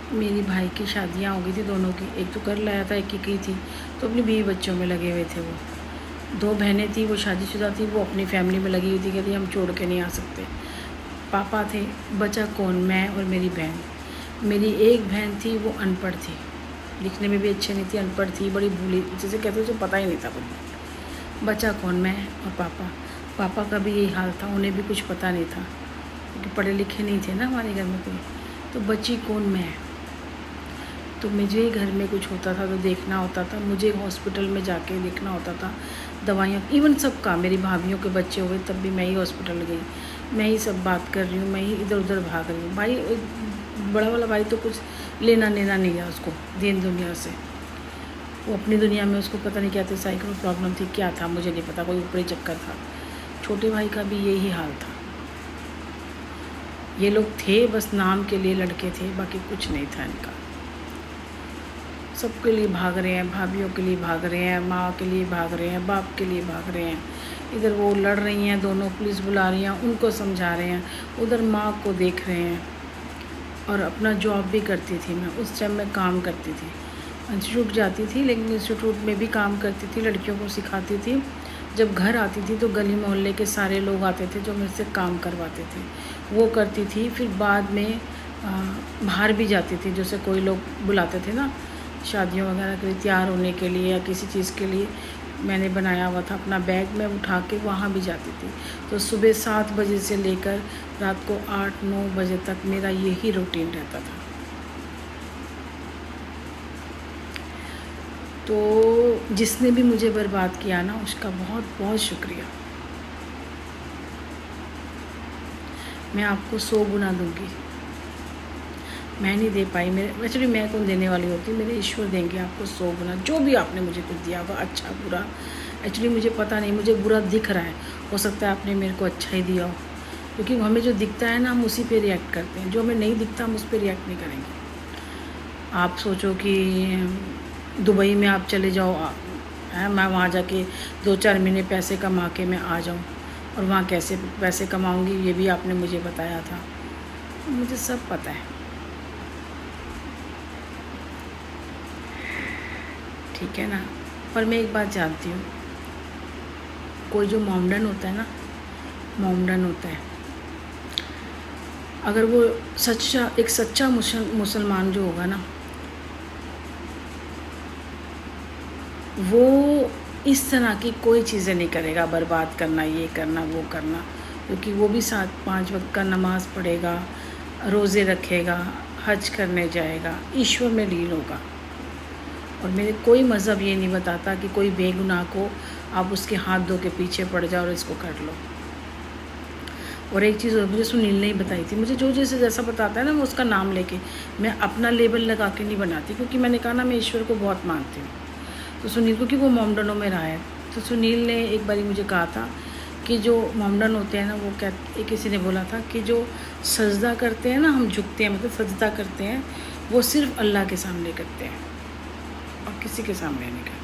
मेरी भाई की शादियाँ हो गई थी दोनों की, एक तो कर लाया था, एक की थी, तो अपनी बीवी बच्चों में लगे हुए थे। वो 2 बहनें थी, वो शादीशुदा थी, वो अपनी फैमिली में लगी हुई थी, कहती हम छोड़ के नहीं आ सकते। पापा थे, बचा कौन, मैं और मेरी बहन। मेरी एक बहन थी, वो अनपढ़ थी, दिखने में भी अच्छी नहीं थी, अनपढ़ थी, बड़ी भूली, जैसे कहते उसे पता ही नहीं था कुछ। बचा कौन, मैं और पापा। पापा का भी यही हाल था, उन्हें भी कुछ पता नहीं था क्योंकि पढ़े लिखे नहीं थे ना हमारे घर में कोई। तो बची कौन, मैं। तो मुझे घर में कुछ होता था तो देखना होता था, मुझे हॉस्पिटल में जाके देखना होता था, दवाइयाँ, इवन सबका। मेरी भाभीियों के बच्चे हुए तब भी मैं ही हॉस्पिटल गई, मैं ही सब बात कर रही हूँ, मैं ही इधर उधर भाग रही हूँ। भाई बड़ा वाला भाई तो कुछ लेना देना नहीं है उसको दीन दुनिया से, वो अपनी दुनिया में, उसको पता नहीं क्या था, साइकिल प्रॉब्लम थी, क्या था मुझे नहीं पता, कोई ऊपरी चक्कर था। छोटे भाई का भी यही हाल था। ये लोग थे बस नाम के लिए लड़के थे, बाकी कुछ नहीं था इनका। सबके लिए भाग रहे हैं, भाभीियों के लिए भाग रहे हैं, माँ के लिए भाग रहे हैं, बाप के लिए भाग रहे हैं। इधर वो लड़ रही हैं दोनों, पुलिस बुला रही हैं, उनको समझा रहे हैं, उधर माँ को देख रहे हैं। और अपना जॉब भी करती थी मैं, उस टाइम मैं काम करती थी, इंस्टीट्यूट जाती थी, लेकिन इंस्टीट्यूट में भी काम करती थी, लड़कियों को सिखाती थी। जब घर आती थी तो गली मोहल्ले के सारे लोग आते थे जो मेरे से काम करवाते थे, वो करती थी। फिर बाद में बाहर भी जाती थी, जैसे कोई लोग बुलाते थे ना शादियों वगैरह के लिए, तैयार होने के लिए या किसी चीज़ के लिए, मैंने बनाया हुआ था अपना बैग, मैं उठा के वहाँ भी जाती थी। तो सुबह 7 बजे से लेकर रात को 8-9 बजे तक मेरा यही रूटीन रहता था। तो जिसने भी मुझे बर्बाद किया ना, उसका बहुत बहुत शुक्रिया। मैं आपको 100 गुना दूंगी। मैं नहीं दे पाई, मेरे एक्चुअली मैं कौन देने वाली होती, मेरे ईश्वर देंगे आपको 100 गुना, जो भी आपने मुझे कुछ दिया होगा, अच्छा बुरा। एक्चुअली मुझे पता नहीं, मुझे बुरा दिख रहा है, हो सकता है आपने मेरे को अच्छा ही दिया हो, क्योंकि हमें जो दिखता है ना, हम उसी पे रिएक्ट करते हैं, जो हमें नहीं दिखता हम उस पर रिएक्ट नहीं करेंगे। आप सोचो कि दुबई में आप चले जाओ, मैं वहाँ जाके 2-4 महीने पैसे कमा के मैं आ जाऊँ, और वहाँ कैसे पैसे कमाऊँगी ये भी आपने मुझे बताया था, मुझे सब पता है, ठीक है ना। पर मैं एक बात जानती हूँ, कोई जो मोमडन होता है ना, मोमडन होता है, अगर वो एक सच्चा मुसलमान जो होगा ना, वो इस तरह की कोई चीज़ें नहीं करेगा, बर्बाद करना, ये करना, वो करना, क्योंकि वो भी 7-5 वक्त का नमाज़ पढ़ेगा, रोज़े रखेगा, हज करने जाएगा, ईश्वर में लीन होगा। और मेरे कोई मज़हब ये नहीं बताता कि कोई बेगुनाह को आप उसके हाथ धो के पीछे पड़ जाओ और इसको कर लो। और एक चीज़ और मुझे सुनील ने ही बताई थी, मुझे जो जैसा बताता है ना, मैं उसका नाम लेके, मैं अपना लेबल लगा के नहीं बनाती, क्योंकि मैंने कहा ना मैं ईश्वर को बहुत मानती हूँ। तो सुनील को, कि वो मोमडनों में रहा है, तो सुनील ने एक बारी मुझे कहा था कि जो मोमडन होते हैं ना, वो किसी ने बोला था कि जो सजदा करते हैं ना, हम झुकते हैं, मतलब सजदा करते हैं, वो सिर्फ अल्लाह के सामने करते हैं और किसी के सामने नहीं करते।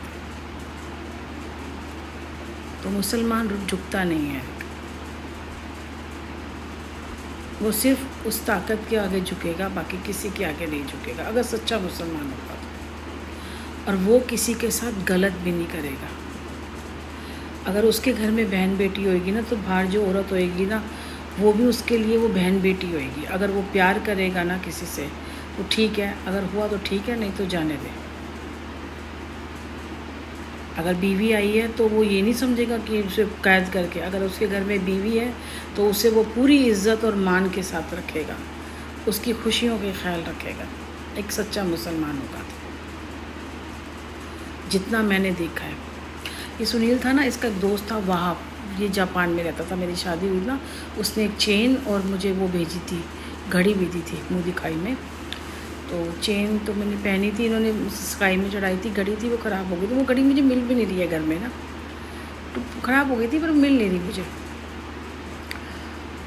तो मुसलमान झुकता नहीं है, वो सिर्फ उस ताकत के आगे झुकेगा, बाकी किसी के आगे नहीं झुकेगा, अगर सच्चा मुसलमान होगा तो। और वो किसी के साथ गलत भी नहीं करेगा। अगर उसके घर में बहन बेटी होएगी ना, तो बाहर जो औरत होएगी ना, वो भी उसके लिए वो बहन बेटी होएगी। अगर वो प्यार करेगा ना किसी से तो ठीक है, अगर हुआ तो ठीक है, नहीं तो जाने दे। अगर बीवी आई है तो वो ये नहीं समझेगा कि उसे कैद करके, अगर उसके घर में बीवी है तो उसे वो पूरी इज़्ज़त और मान के साथ रखेगा, उसकी खुशियों के ख्याल रखेगा, एक सच्चा मुसलमान होगा। जितना मैंने देखा है, ये सुनील था ना, इसका एक दोस्त था वहाँ, ये जापान में रहता था, मेरी शादी हुई ना, उसने एक चेन और मुझे वो भेजी थी, घड़ी भेजी थी मुँह दिखाई में। तो चेन तो मैंने पहनी थी, इन्होंने स्काई में चढ़ाई थी, घड़ी थी वो ख़राब हो गई, तो वो घड़ी मुझे मिल भी नहीं रही है घर में ना, तो ख़राब हो गई थी पर मिल नहीं रही मुझे।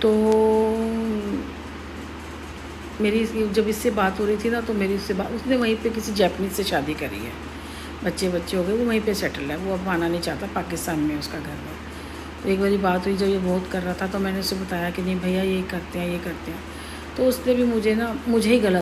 तो मेरी जब इससे बात हो रही थी ना, तो मेरी उससे बात, उसने वहीं पे किसी जापानीज़ से शादी करी है, बच्चे हो गए, वो वहीं पे सेटल है, वो अब आना नहीं चाहता, पाकिस्तान में उसका घर है। तो एक बारी बात हुई, जब ये बहुत कर रहा था, तो मैंने उसे बताया कि नहीं भैया ये करते हैं, ये करते हैं, तो उसने भी मुझे ही गलत